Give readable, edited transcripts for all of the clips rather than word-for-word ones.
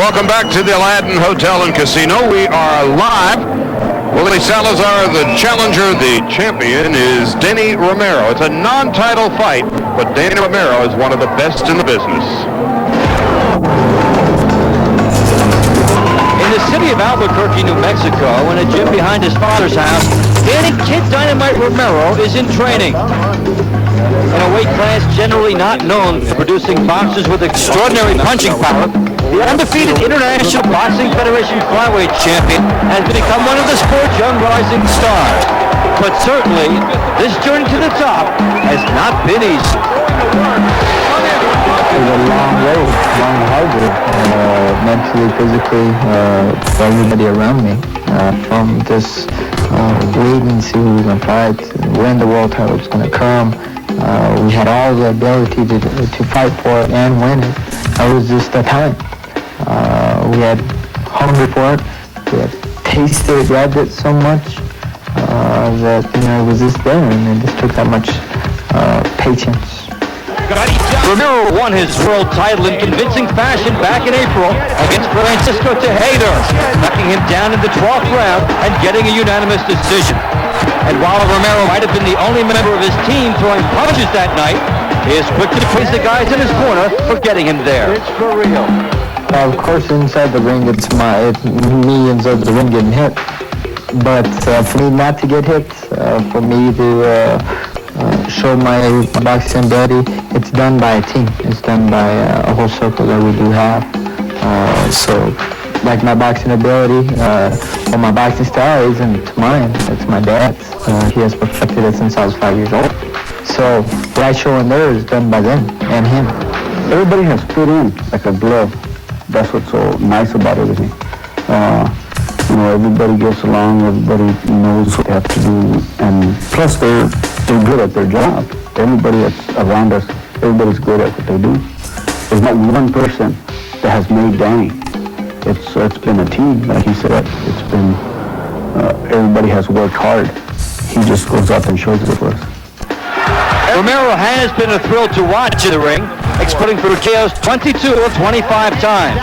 Welcome back to the Aladdin Hotel and Casino. We are live. Willy Salazar, the challenger, the champion is Danny Romero. It's a non-title fight, but Danny Romero is one of the best in the business. In the city of Albuquerque, New Mexico, in a gym behind his father's house, Danny Kid Dynamite Romero is in training. In a weight class generally not known for producing boxers with extraordinary punching power, the undefeated International Boxing Federation flyweight champion has become one of the sport's young rising stars. But certainly, this journey to the top has not been easy. It was a long road, long hard road, mentally, physically, for everybody around me. From just waiting to the fight, when the world title was going to come. We had all the ability to fight for it and win it. It was just the time. We had hunger for it. We had tasted it, grabbed it so much that it was just there, and it just took that much patience. Romero won his world title in convincing fashion back in April against Francisco Tejada, knocking him down in the 12th round and getting a unanimous decision. And while Romero might have been the only member of his team throwing punches that night, he is quick to praise the guys in his corner for getting him there. It's for real. Of course, inside the ring, it's me inside the ring getting hit. But for me not to get hit, for me to show my boxing ability, it's done by a team. It's done by a whole circle that we do have. So, like my boxing ability, or my boxing style isn't mine. It's my dad's. He has perfected it since I was 5 years old. So, what I show in there is done by them and him. Everybody has fit in like a glove. That's what's so nice about everything. Everybody gets along, everybody knows what they have to do, and plus they're good at their job. Everybody that's around us, everybody's good at what they do. There's not one person that has made Danny. It's been a team, like he said. It's been, everybody has worked hard. He just goes up and shows it for us. Romero has been a thrill to watch in the ring, exploding through KOs 22 of 25 times.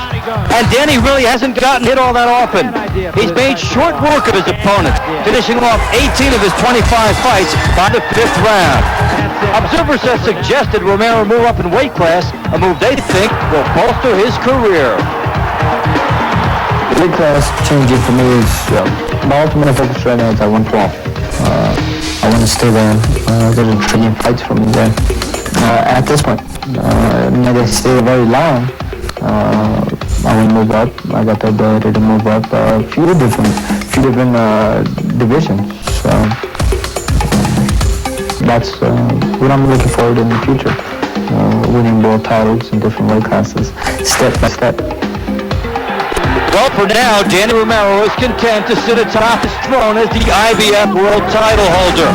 And Danny really hasn't gotten hit all that often. He's made short work of his opponents, finishing off 18 of his 25 fights by the 5th round. Observers have suggested Romero move up in weight class, a move they think will bolster his career. The weight class changing for me is my ultimate focus right now is at 112. I want to stay there. There are trillion fights for me there. At this point, I'm not going to stay very long. I will move up. I got the ability to move up a few different divisions. So that's what I'm looking forward in the future. Winning world titles in different weight classes, step by step. Well, for now, Danny Romero is content to sit atop his throne as the IBF World Title holder.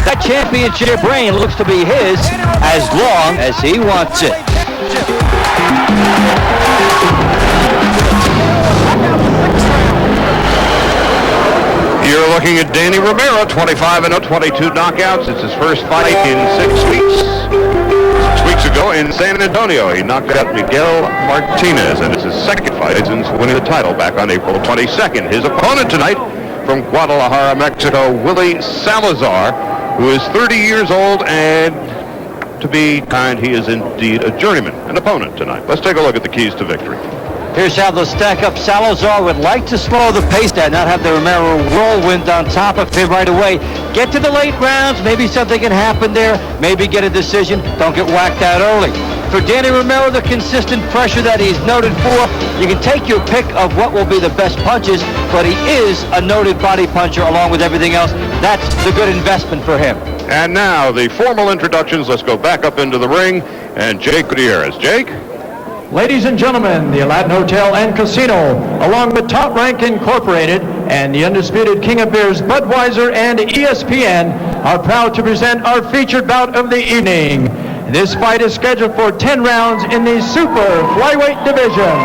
That championship reign looks to be his as long as he wants it. You're looking at Danny Romero, 25-0, 22 knockouts. It's his first fight in 6 weeks. 6 weeks ago in San Antonio, he knocked out Miguel Martinez, and it's his second fight since winning the title back on April 22nd. His opponent tonight from Guadalajara, Mexico, Willy Salazar, who is 30 years old, and to be kind, he is indeed a journeyman, an opponent tonight. Let's take a look at the keys to victory. Here's how they'll stack up. Salazar would like to slow the pace down, not have the Romero whirlwind on top of him right away. Get to the late rounds, maybe something can happen there, maybe get a decision, don't get whacked out early. For Danny Romero, the consistent pressure that he's noted for, you can take your pick of what will be the best punches, but he is a noted body puncher along with everything else. That's the good investment for him. And now the formal introductions. Let's go back up into the ring, and Jake Gutierrez. Jake? Ladies and gentlemen, the Aladdin Hotel and Casino, along with Top Rank Incorporated and the undisputed King of Beers, Budweiser and ESPN, are proud to present our featured bout of the evening. This fight is scheduled for 10 rounds in the super flyweight division.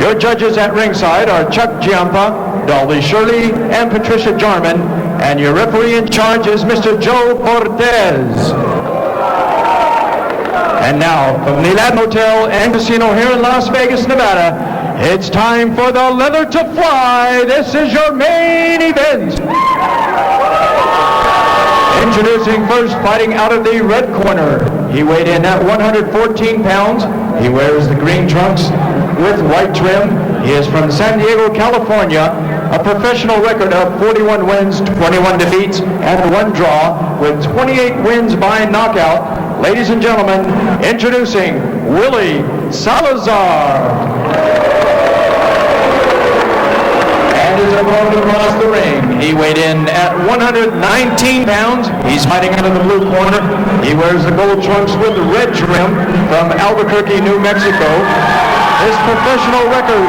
Your judges at ringside are Chuck Giampa, Dolly Shirley, and Patricia Jarman, and your referee in charge is Mr. Joe Cortez. And now, from the Latin Hotel and Casino here in Las Vegas, Nevada, it's time for the Leather to Fly. This is your main event. Introducing first, fighting out of the red corner. He weighed in at 114 pounds. He wears the green trunks with white trim. He is from San Diego, California. A professional record of 41 wins, 21 defeats, and 1 draw, with 28 wins by knockout. Ladies and gentlemen, introducing Willy Salazar. And his opponent across the ring, he weighed in at 119 pounds. He's fighting out of the blue corner. He wears the gold trunks with the red trim from Albuquerque, New Mexico. His professional record,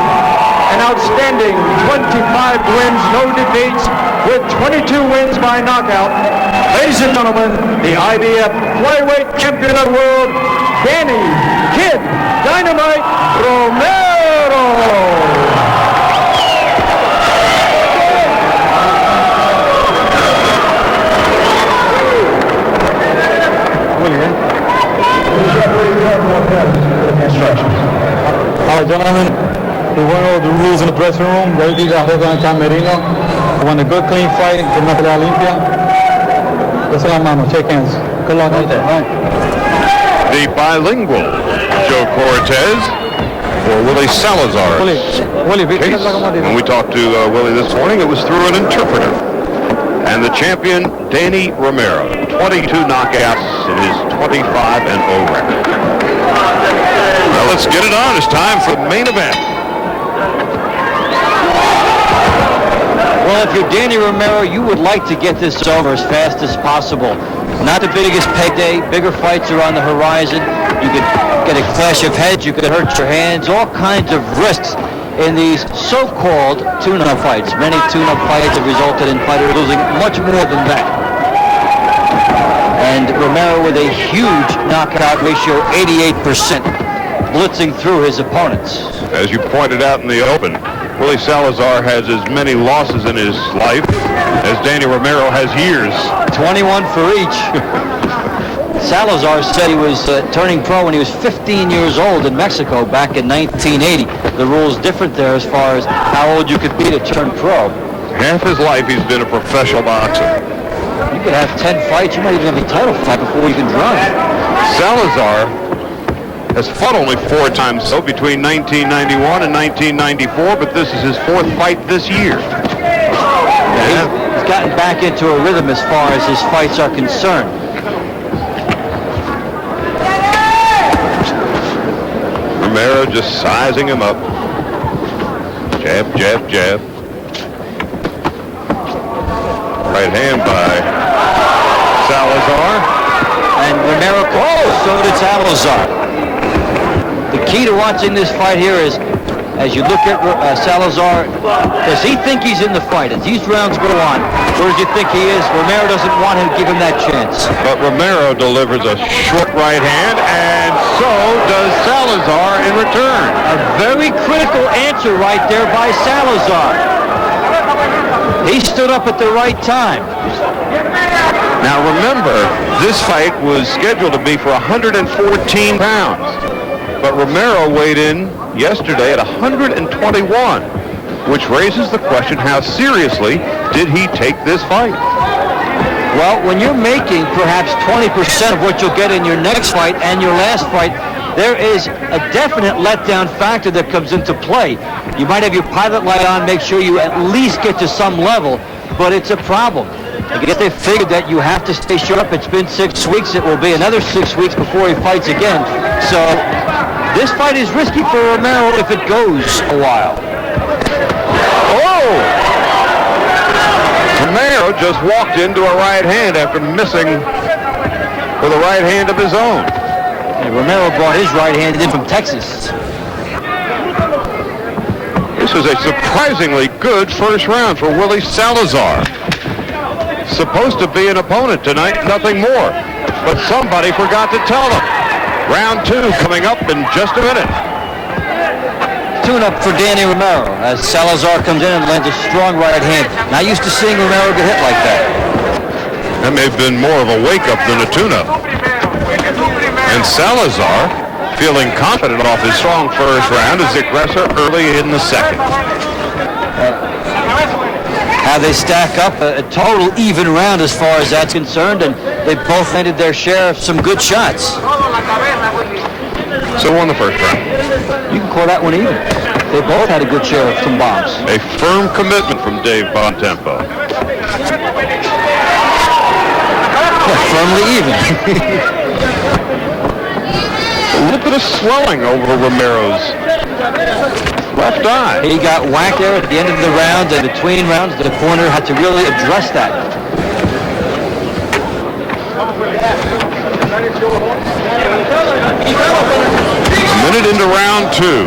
an outstanding 25 wins, no defeats, with 22 wins by knockout. Ladies and gentlemen, the IBF flyweight champion of the world, Danny Kid Dynamite Romero. All right, gentlemen, we went over the rules in the dressing room. Ready to hold on Camerino. We want a good, clean fight. Que una pelea limpia. Dese la mano. Shake hands. Good luck out there. The bilingual Joe Cortez for Willy Salazar. Willy, When we talked to Willy this morning, it was through an interpreter. And the champion, Danny Romero, 22 knockouts in his 25-0 record. Well, let's get it on. It's time for the main event. Well, if you're Danny Romero, you would like to get this over as fast as possible. Not the biggest payday. Bigger fights are on the horizon. You could get a clash of heads. You could hurt your hands. All kinds of risks in these so-called tune-up fights. Many tune-up fights have resulted in fighters losing much more than that. And Romero with a huge knockout ratio, 88%, blitzing through his opponents. As you pointed out in the open, Willy Salazar has as many losses in his life as Danny Romero has years. 21 for each. Salazar said he was turning pro when he was 15 years old in Mexico back in 1980. The rule's different there as far as how old you could be to turn pro. Half his life he's been a professional boxer. You could have 10 fights. You might even have a title fight before you can run. Salazar has fought only 4 times so between 1991 and 1994, but this is his 4th fight this year. He's gotten back into a rhythm as far as his fights are concerned. Romero just sizing him up. Jab, jab, jab. Right hand by Salazar. And Romero, so did Salazar. The key to watching this fight here is, as you look at Salazar, does he think he's in the fight? As these rounds go on, where does he think he is? Romero doesn't want him to give him that chance. But Romero delivers a short right hand, and so does Salazar in return. A very critical answer right there by Salazar. He stood up at the right time. Now remember, this fight was scheduled to be for 114 pounds. But Romero weighed in yesterday at 121, which raises the question, how seriously did he take this fight? Well, when you're making perhaps 20% of what you'll get in your next fight and your last fight, there is a definite letdown factor that comes into play. You might have your pilot light on, make sure you at least get to some level, but it's a problem. I guess they figured that you have to stay sharp. It's been 6 weeks. It will be another 6 weeks before he fights again. So this fight is risky for Romero if it goes a while. Oh! Romero just walked into a right hand after missing with a right hand of his own. And Romero brought his right hand in from Texas. This was a surprisingly good first round for Willy Salazar. Supposed to be an opponent tonight, nothing more. But somebody forgot to tell them. Round 2 coming up in just a minute. Tune-up for Danny Romero as Salazar comes in and lands a strong right hand. Not used to seeing Romero get hit like that. That may have been more of a wake-up than a tune-up. And Salazar, feeling confident off his strong first round, is the aggressor early in the second. How they stack up, a total even round as far as that's concerned, and they both landed their share of some good shots. So won the first round. You can call that one even. They both had a good share of some bombs. A firm commitment from Dave Bontempo. Yeah, firmly even. A little bit of swelling over Romero's left eye. He got whacked there at the end of the round, and between rounds, the corner had to really address that. A minute into round two.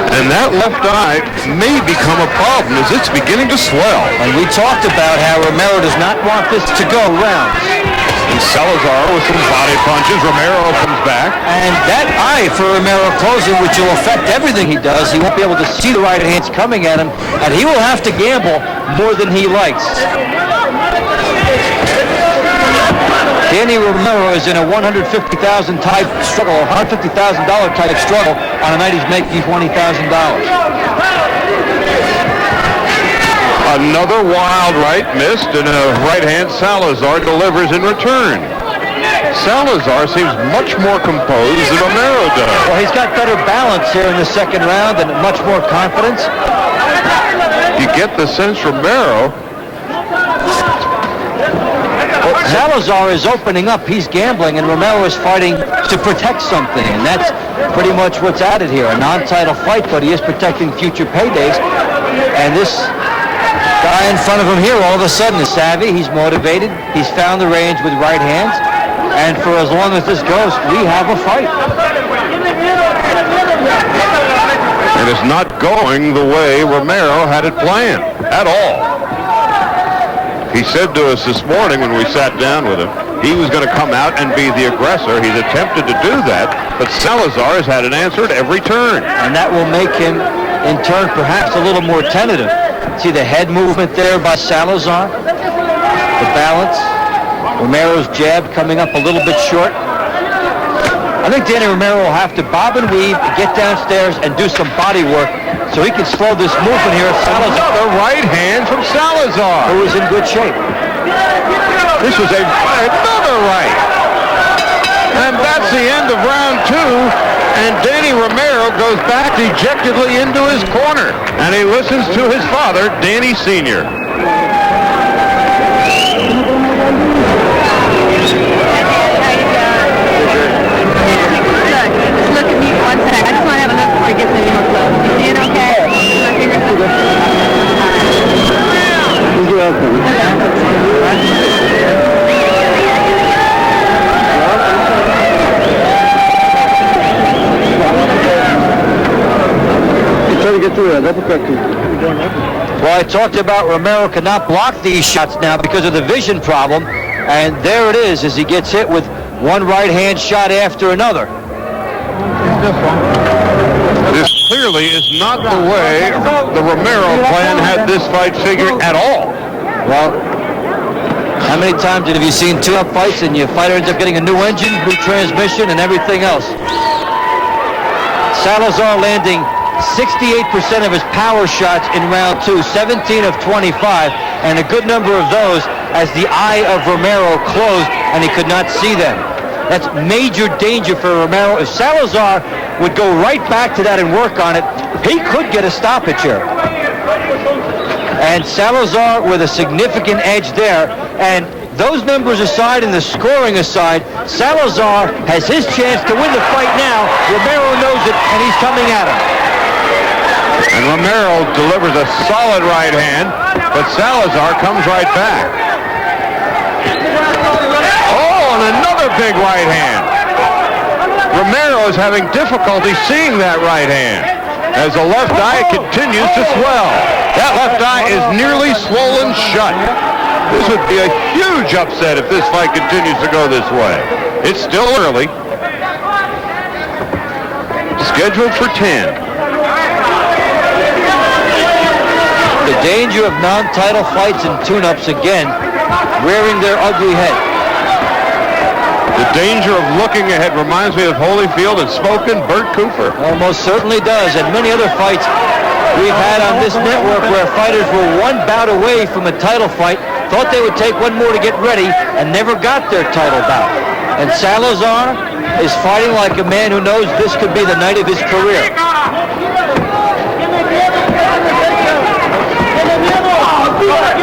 And that left eye may become a problem as it's beginning to swell. And we talked about how Romero does not want this to go rounds. And Salazar with some body punches. Romero comes back. And that eye for Romero closing, which will affect everything he does. He won't be able to see the right hands coming at him, and he will have to gamble more than he likes. Danny Romero is in a $150,000 type struggle, $150,000 type struggle on a night he's making $20,000. Another wild right missed, and a right hand Salazar delivers in return. Salazar seems much more composed than Romero does. Well, he's got better balance here in the second round and much more confidence. You get the sense Romero. Salazar is opening up, he's gambling, and Romero is fighting to protect something, and that's pretty much what's added here. A non-title fight, but he is protecting future paydays. And this guy in front of him here all of a sudden is savvy, he's motivated, he's found the range with right hands, and for as long as this goes, we have a fight. And it's not going the way Romero had it planned at all. He said to us this morning when we sat down with him, he was going to come out and be the aggressor. He's attempted to do that, but Salazar has had an answer at every turn. And that will make him, in turn, perhaps a little more tentative. See the head movement there by Salazar? The balance. Romero's jab coming up a little bit short. I think Danny Romero will have to bob and weave, get downstairs, and do some body work so he can slow this movement here. Salazar, the right hand from Salazar, who is in good shape. This was another right. And that's the end of round two. And Danny Romero goes back dejectedly into his corner. And he listens to his father, Danny Sr. Look at me one sec. I just want to have a look before he gets any more close. You see it okay? My fingers are good. Well, I talked about Romero cannot block these shots now because of the vision problem. And there it is as he gets hit with one right hand shot after another. This clearly is not the way the Romero plan had this fight figured at all. Well, how many times have you seen two-up fights and your fighter ends up getting a new engine, new transmission, and everything else? Salazar landing 68% of his power shots in round two, 17 of 25, and a good number of those as the eye of Romero closed and he could not see them. That's major danger for Romero. If Salazar would go right back to that and work on it, he could get a stoppage here. And Salazar with a significant edge there. And those numbers aside and the scoring aside, Salazar has his chance to win the fight now. Romero knows it, and he's coming at him. And Romero delivers a solid right hand, but Salazar comes right back. Oh, and another big right hand. Romero is having difficulty seeing that right hand as the left eye continues to swell. That left eye is nearly swollen shut. This would be a huge upset if this fight continues to go this way. It's still early. Scheduled for 10. The danger of non-title fights and tune-ups again rearing their ugly head. The danger of looking ahead reminds me of Holyfield and Smoke and Bert Cooper. Almost certainly does, and many other fights we've had on this network where fighters were one bout away from a title fight, thought they would take one more to get ready, and never got their title bout. And Salazar is fighting like a man who knows this could be the night of his career.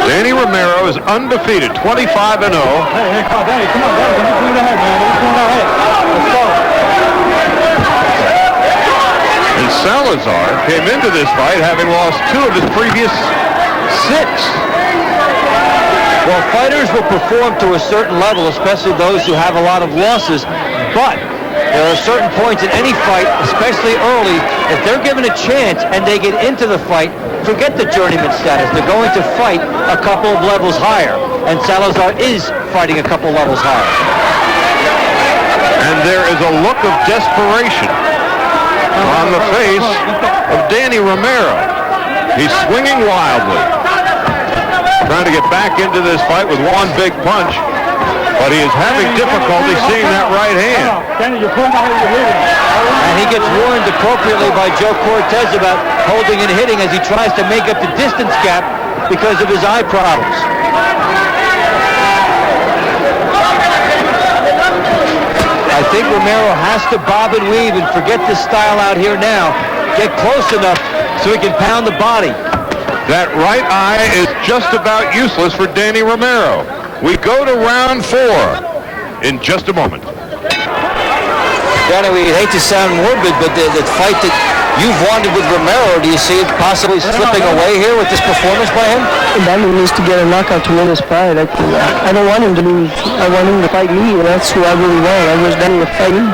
Danny Romero is undefeated, 25-0. Hey, come on, Danny, come on, Danny. Let's move ahead, man. Let's move ahead. Let's go. And Salazar came into this fight having lost 2 of his previous 6. Well, fighters will perform to a certain level, especially those who have a lot of losses, but there are certain points in any fight, especially early, if they're given a chance and they get into the fight, forget the journeyman status. They're going to fight a couple of levels higher, and Salazar is fighting a couple levels higher. And there is a look of desperation on the face of Danny Romero. He's swinging wildly, trying to get back into this fight with one big punch, but he is having difficulty seeing that right hand. And he gets warned appropriately by Joe Cortez about holding and hitting as he tries to make up the distance gap because of his eye problems. I think Romero has to bob and weave and forget this style out here now. Get close enough so he can pound the body. That right eye is just about useless for Danny Romero. We go to round 4 in just a moment. Danny, we hate to sound morbid, but the fight that you've wanted with Romero, do you see it possibly slipping away here with this performance by him? Danny needs to get a knockout to win this fight. I don't want him to lose. I want him to fight me, and that's who I really want. I wish Danny would fight me.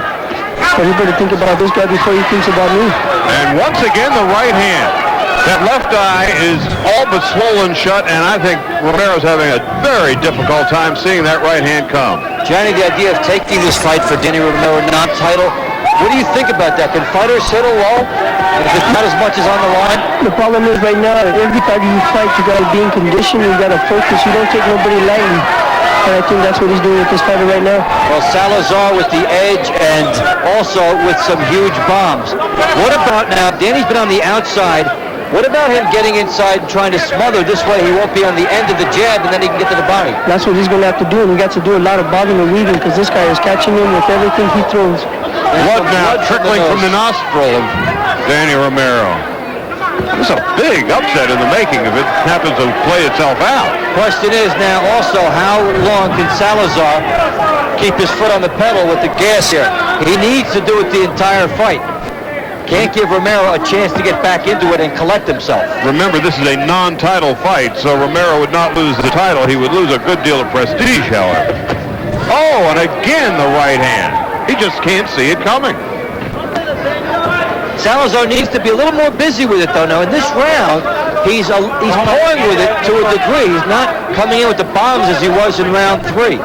Everybody think about this guy before he thinks about me. And once again, the right hand. That left eye is all but swollen shut, and I think Romero's having a very difficult time seeing that right hand come. Johnny, the idea of taking this fight for Danny Romero, non-title, what do you think about that? Can fighters hit a low if it's not as much as on the line? The problem is right now, every fighter you fight, you got to be in condition, you got to focus. You don't take nobody lightly. And I think that's what he's doing with this fighter right now. Well, Salazar with the edge and also with some huge bombs. What about now, Danny's been on the outside. What about him getting inside and trying to smother? This way he won't be on the end of the jab and then he can get to the body. That's what he's going to have to do, and he got to do a lot of bobbing and weaving because this guy is catching him with everything he throws. Blood now trickling from the nostril of Danny Romero. This is a big upset in the making if it happens to play itself out. Question is now also how long can Salazar keep his foot on the pedal with the gas here? He needs to do it the entire fight. Can't give Romero a chance to get back into it and collect himself. Remember, this is a non-title fight, so Romero would not lose the title. He would lose a good deal of prestige, however. Oh, and again the right hand. He just can't see it coming. Salazar needs to be a little more busy with it, though. Now, in this round, he's toying with it to a degree. He's not coming in with the bombs as he was in round 3.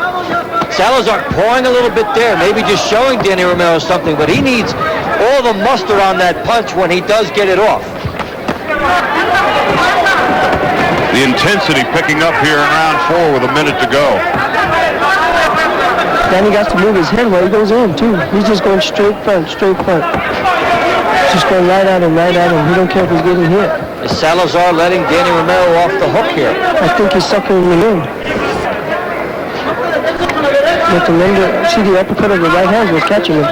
Salazar pouring a little bit there, maybe just showing Danny Romero something, but he needs all the mustard on that punch when he does get it off. The intensity picking up here in round 4 with a minute to go. Danny got to move his head while he goes in, too. He's just going straight front, straight front. Just going right at him, right at him. He don't care if he's getting hit. Is Salazar letting Danny Romero off the hook here? I think he's sucking him in. But see the uppercut of the right hand was catching him.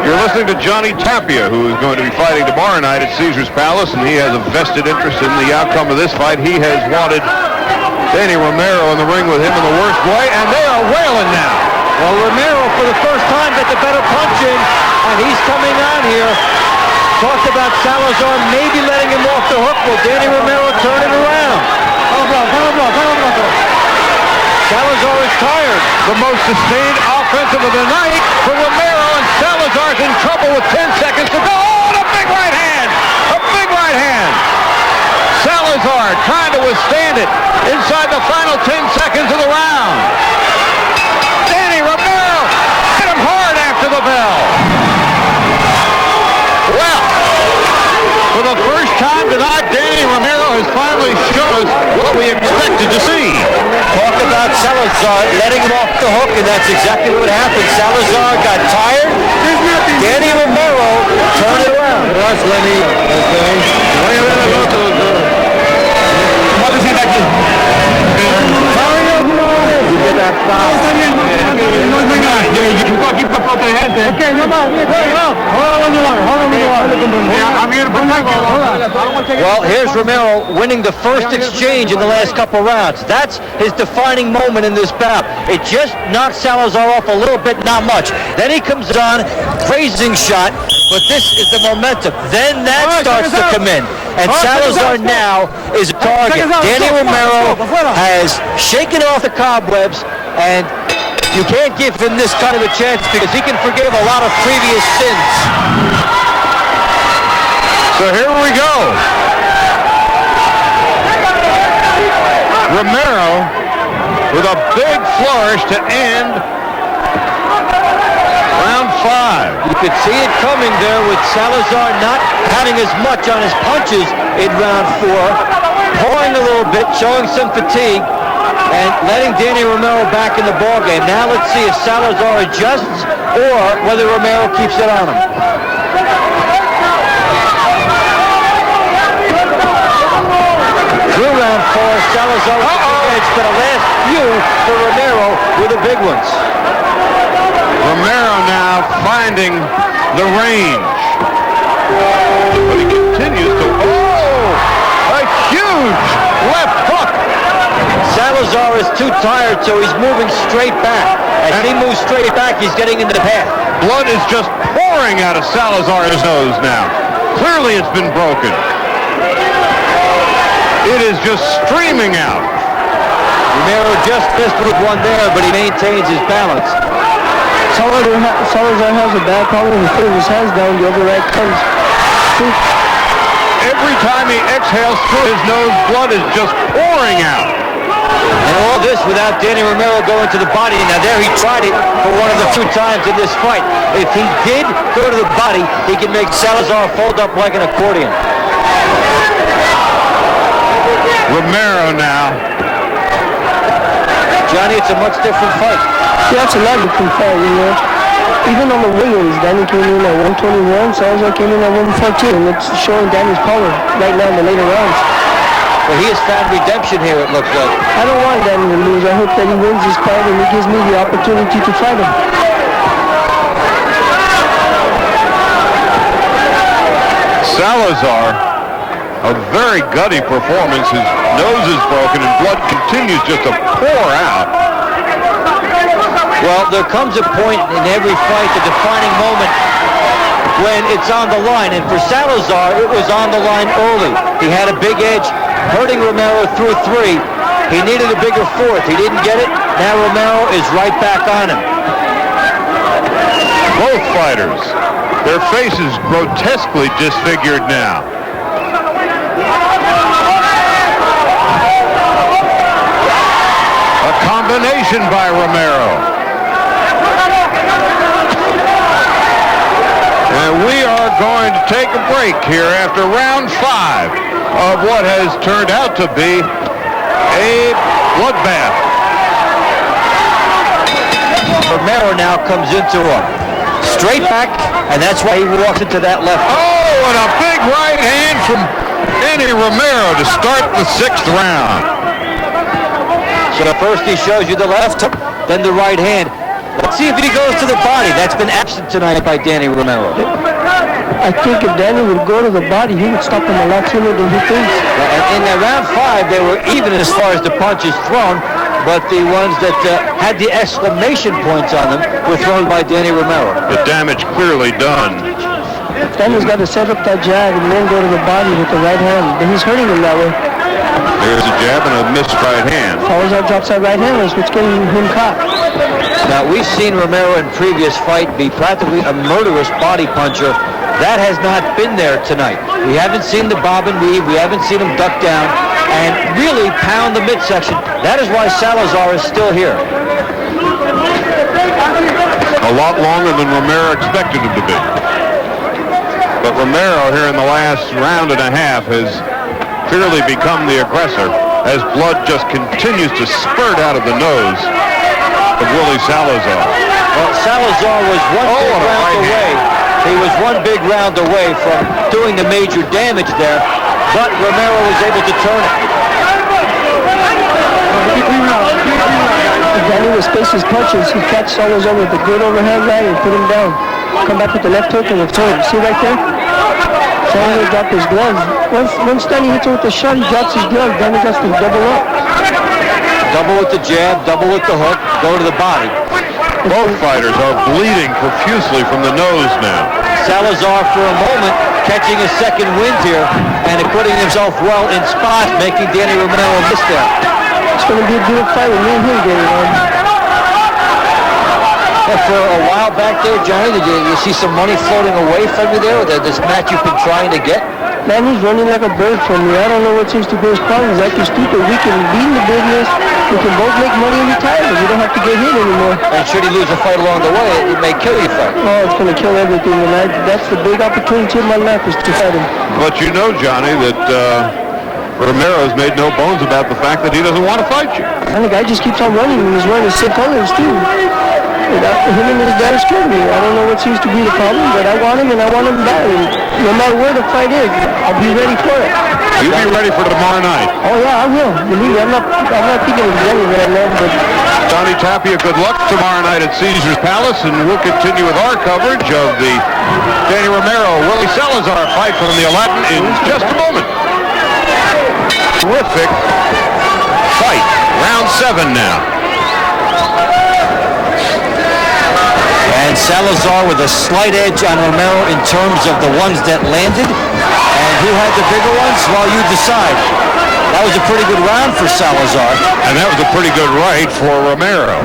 You're listening to Johnny Tapia, who is going to be fighting tomorrow night at Caesars Palace, and he has a vested interest in the outcome of this fight. He has wanted Danny Romero in the ring with him in the worst way, and they are wailing now. Well, Romero, for the first time, got the better punch in, and he's coming on here. Talked about Salazar maybe letting him off the hook. Will Danny Romero turn it around? Salazar is tired. The most sustained offensive of the night for Romero, and Salazar's in trouble with 10 seconds to go. Oh, and a big right hand! A big right hand! Salazar trying to withstand it inside the final 10 seconds of the round. Danny Romero hit him hard after the bell. Well, for the first time tonight, Danny Romero has finally shown us what we expected to see. Talk about about Salazar letting him off the hook, and that's exactly what happened. Salazar got tired. Danny Romero turned it around. That's Lenny. Well, here's Romero winning the first exchange in the last couple rounds. That's his defining moment in this bout. It just knocked Salazar off a little bit, not much. Then he comes on, grazing shot, but this is the momentum. Then that starts to come in. And Salazar now is a target. Danny Romero has shaken off the cobwebs, and you can't give him this kind of a chance because he can forgive a lot of previous sins. So here we go. Romero with a big flourish to end round 5. You could see it coming there with Salazar not having as much on his punches in round 4, pouring a little bit, showing some fatigue, and letting Danny Romero back in the ballgame. Now let's see if Salazar adjusts or whether Romero keeps it on him. Through round 4, Salazar with the edge, but a last few for Romero with the big ones. Romero now finding the range. But he continues to, a huge left hook. Salazar is too tired, so he's moving straight back. As he moves straight back, he's getting into the path. Blood is just pouring out of Salazar's nose now. Clearly it's been broken. It is just streaming out. Romero just missed with one there, but he maintains his balance. Salazar has a bad problem with putting his hands down. The other right comes. Every time he exhales through his nose, blood is just pouring out. And all this without Danny Romero going to the body. Now there he tried it for one of the 2 times in this fight. If he did go to the body, he can make Salazar fold up like an accordion. Romero now. Johnny, it's a much different fight. Yeah, it's a lot different fight, you know. Even on the weigh-ins, Danny came in at 121, Salazar came in at 114, and it's showing Danny's power right now in the later rounds. Well, he has found redemption here, it looks like. I don't want Danny to lose. I hope that he wins this fight and he gives me the opportunity to fight him. Salazar, a very gutty performance. His nose is broken and blood continues just to pour out. Well, there comes a point in every fight, the defining moment, when it's on the line. And for Salazar, it was on the line early. He had a big edge, hurting Romero through 3. He needed a bigger 4th. He didn't get it. Now Romero is right back on him. Both fighters, their faces grotesquely disfigured now. A combination by Romero. And we are going to take a break here after round 5 of what has turned out to be a bloodbath. Romero now comes into him. Straight back, and that's why he walks into that left. Oh, and a big right hand from Danny Romero to start the 6th round. So first he shows you the left, then the right hand. Let's see if he goes to the body. That's been absent tonight by Danny Romero. I think if Danny would go to the body, he would stop him a lot sooner than he thinks. In round 5, they were even as far as the punches thrown, but the ones that had the exclamation points on them were thrown by Danny Romero. The damage clearly done. Danny's got to set up that jab and then go to the body with the right hand. But he's hurting him that way. There's a jab and a missed right hand. Salazar drops that right hand, that's what's getting him caught. Now, we've seen Romero in previous fight be practically a murderous body puncher. That has not been there tonight. We haven't seen the bob and weave. We haven't seen him duck down and really pound the midsection. That is why Salazar is still here. A lot longer than Romero expected him to be. But Romero here in the last round and a half has clearly become the aggressor. as blood just continues to spurt out of the nose of Willy Salazar. Well, Salazar was one big round away. He was one big round away from doing the major damage there, but Romero was able to turn it. Danny will space his punches. He catch Salazar with a good overhand right and put him down. Come back with the left hook and the turn. See right there? Danny dropped his gloves. Once Danny hits him with the shot, he drops his gloves. Danny has to double up. Double with the jab, double with the hook, go to the body. Both fighters are bleeding profusely from the nose now. Salazar for a moment catching a second wind here and acquitting himself well in spot, making Danny Romero miss there. It's going to be a good fight with me and him getting on. Yeah, for a while back there, Johnny, did you see some money floating away from you there, this match you've been trying to get? Man, he's running like a bird from me. I don't know what seems to be his problem. He's acting stupid. We can be in the business. We can both make money and retire, but we don't have to get hit anymore. And should he lose a fight along the way, it may kill you fight. Oh, it's going to kill everything, and that's the big opportunity in my life is to fight him. But you know, Johnny, that Romero's made no bones about the fact that he doesn't want to fight you. And the guy just keeps on running, and he's wearing the same colors, too. Him and his dad scared me. I don't know what seems to be the problem, but I want him, and I want him bad. And no matter where the fight is, I'll be ready for it. You'll be ready for tomorrow night. Oh, yeah, I will. Believe me, I'm not thinking of running right now, but... Johnny Tapia, good luck tomorrow night at Caesar's Palace, and we'll continue with our coverage of the Danny Romero-Willy Salazar fight from the Aladdin in just a moment. Terrific fight. Round 7 now. And Salazar with a slight edge on Romero in terms of the ones that landed. And who had the bigger ones? Well, you decide. That was a pretty good round for Salazar. And that was a pretty good right for Romero.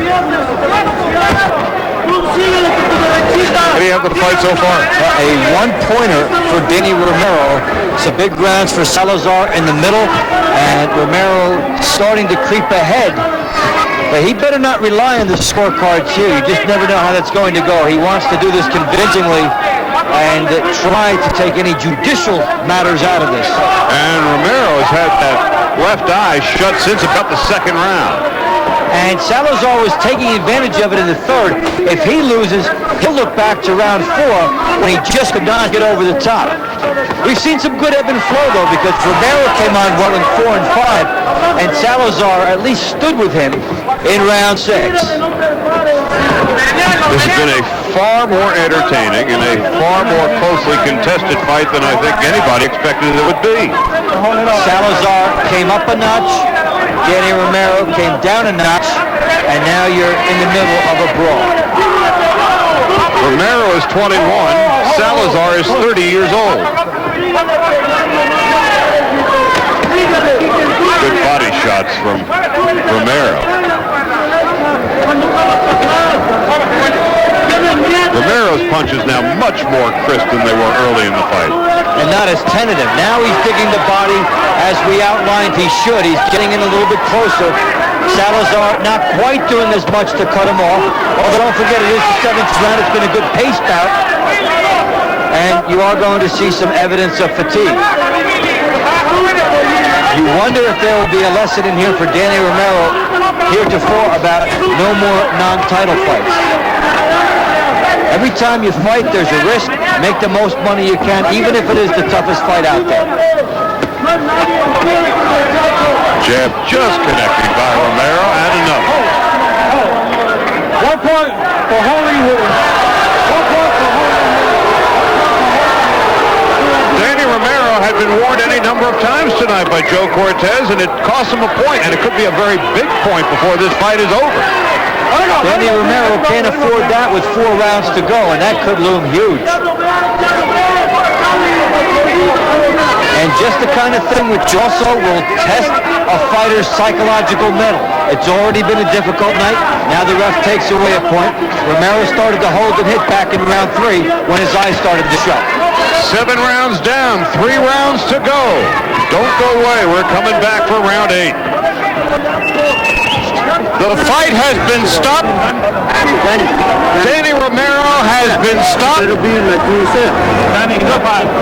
How do you have the fight so far? A one-pointer for Danny Romero. Some big rounds for Salazar in the middle. And Romero starting to creep ahead. But he better not rely on the scorecards here. You just never know how that's going to go. He wants to do this convincingly and try to take any judicial matters out of this. And Romero has had that left eye shut since about the second round. And Salazar was taking advantage of it in the third. If he loses, he'll look back to round 4 when he just could not get over the top. We've seen some good ebb and flow, though, because Romero came on well in 4 and 5, and Salazar at least stood with him in round 6. This has been a far more entertaining and a far more closely contested fight than I think anybody expected it would be. Salazar came up a notch, Danny Romero came down a notch, and now you're in the middle of a brawl. Romero is 21, Salazar is 30 years old. Good body shots from Romero. Romero's punches now much more crisp than they were early in the fight. And not as tentative. Now he's digging the body as we outlined he should. He's getting in a little bit closer. Salazar not quite doing as much to cut him off. Although don't forget it is the 7th round. It's been a good pace bout. And you are going to see some evidence of fatigue. You wonder if there will be a lesson in here for Danny Romero heretofore about no more non-title fights. Every time you fight, there's a risk. Make the most money you can, even if it is the toughest fight out there. Jab just connecting by Romero and enough. 1 point for Hollywood. 1 point for Hollywood. Danny Romero had been warned any number of times tonight by Joe Cortez, and it cost him a point, and it could be a very big point before this fight is over. Danny Romero can't afford that with 4 rounds to go, and that could loom huge. And just the kind of thing which also will test a fighter's psychological mettle. It's already been a difficult night. Now the ref takes away a point. Romero started to hold and hit back in round 3 when his eyes started to shut. 7 rounds down, 3 rounds to go. Don't go away. We're coming back for round 8. The fight has been stopped. Danny Romero has been stopped.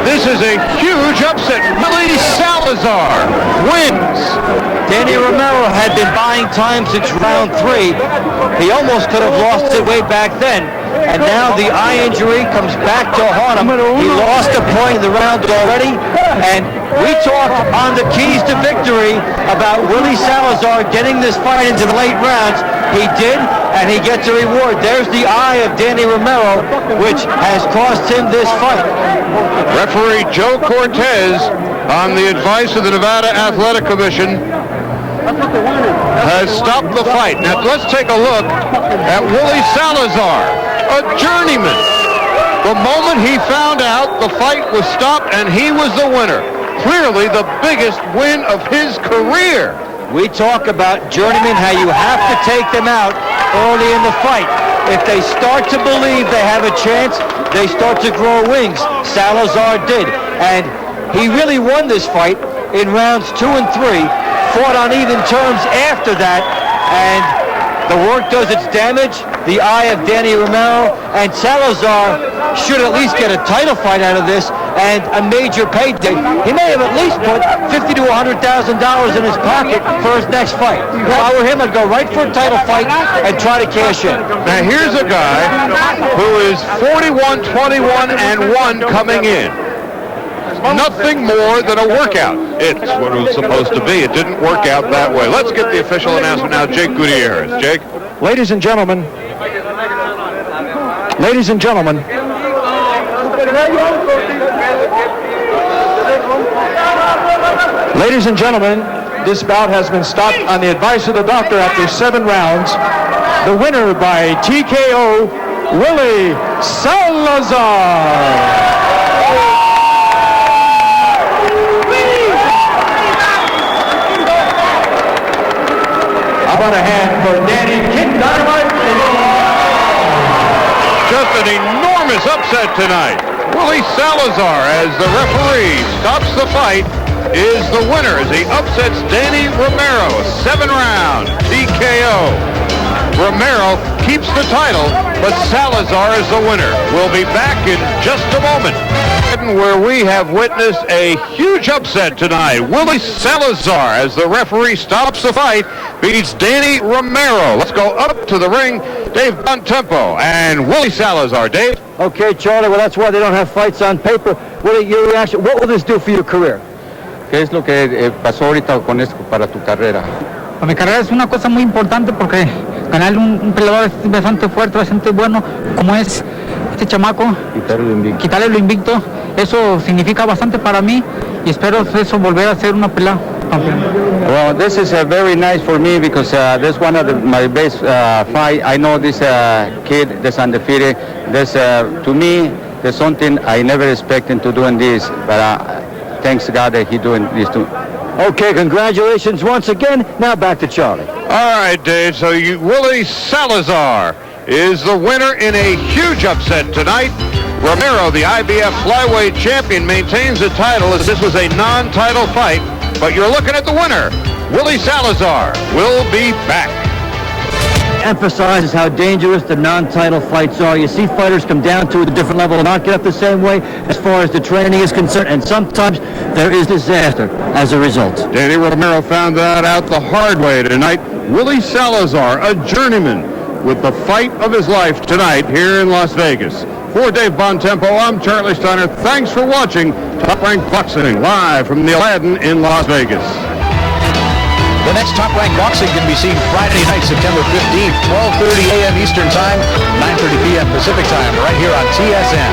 This is a huge upset. Willy Salazar wins. Danny Romero had been buying time since round 3. He almost could have lost it way back then. And now the eye injury comes back to haunt him. He lost a point in the round already. And we talked on the keys to victory about Willy Salazar getting this fight into the late rounds. He did, and he gets a reward. There's the eye of Danny Romero, which has cost him this fight. Referee Joe Cortez, on the advice of the Nevada Athletic Commission, has stopped the fight. Now let's take a look at Willy Salazar, a journeyman. The moment he found out the fight was stopped and he was the winner. Clearly the biggest win of his career. We talk about journeymen, how you have to take them out early in the fight. If they start to believe they have a chance, they start to grow wings. Salazar did. And he really won this fight in rounds 2 and 3, fought on even terms after that, and the work does its damage. The eye of Danny Romero, and Salazar should at least get a title fight out of this and a major payday. He may have at least put $50,000 to $100,000 in his pocket for his next fight. If I were him, I'd go right for a title fight and try to cash in. Now here's a guy who is 41-21-1 coming in. Nothing more than a workout. It's what it was supposed to be. It didn't work out that way. Let's get the official announcement now. Jake Gutierrez. Jake? Ladies and gentlemen, this bout has been stopped on the advice of the doctor after 7 rounds. The winner by TKO, Willy Salazar. How about a hand for Danny Kid Dynamite? Just an enormous upset tonight. Willy Salazar, as the referee stops the fight, is the winner as he upsets Danny Romero. 7-round TKO. Romero keeps the title, but Salazar is the winner. We'll be back in just a moment, where we have witnessed a huge upset tonight. Willy Salazar, as the referee stops the fight, beats Danny Romero. Let's go up to the ring. Dave Bontempo and Willy Salazar. Dave? Okay, Charlie, well, that's why they don't have fights on paper. Willie, your reaction, what will this do for your career? ¿Qué es lo que pasó ahorita con esto para tu carrera? Para mi carrera es una cosa muy importante porque ganar un peleador bastante fuerte, bastante bueno, como es este chamaco, quitarle lo invicto, eso significa bastante para mí y espero eso volver a hacer una pelea campeón. Well, this is very nice for me because this is one of my best fight. I know this kid that's undefeated. This to me, there's something I never expected to doing this, but thanks to God that he's doing this too. Okay, congratulations once again. Now back to Charlie. All right, Dave. So Willy Salazar is the winner in a huge upset tonight. Romero, the IBF flyweight champion, maintains the title as this was a non-title fight. But you're looking at the winner. Willy Salazar will be back. Emphasizes how dangerous the non-title fights are. You see fighters come down to a different level and not get up the same way as far as the training is concerned, and sometimes there is disaster as a result. Danny Romero found that out the hard way tonight. Willy Salazar, a journeyman, with the fight of his life tonight here in Las Vegas. For Dave Bontempo, I'm Charlie Steiner. Thanks for watching Top Rank Boxing live from the Aladdin in Las Vegas. The next Top Rank Boxing can be seen Friday night, September 15th, 12:30 a.m. Eastern Time, 9:30 p.m. Pacific Time, right here on TSN.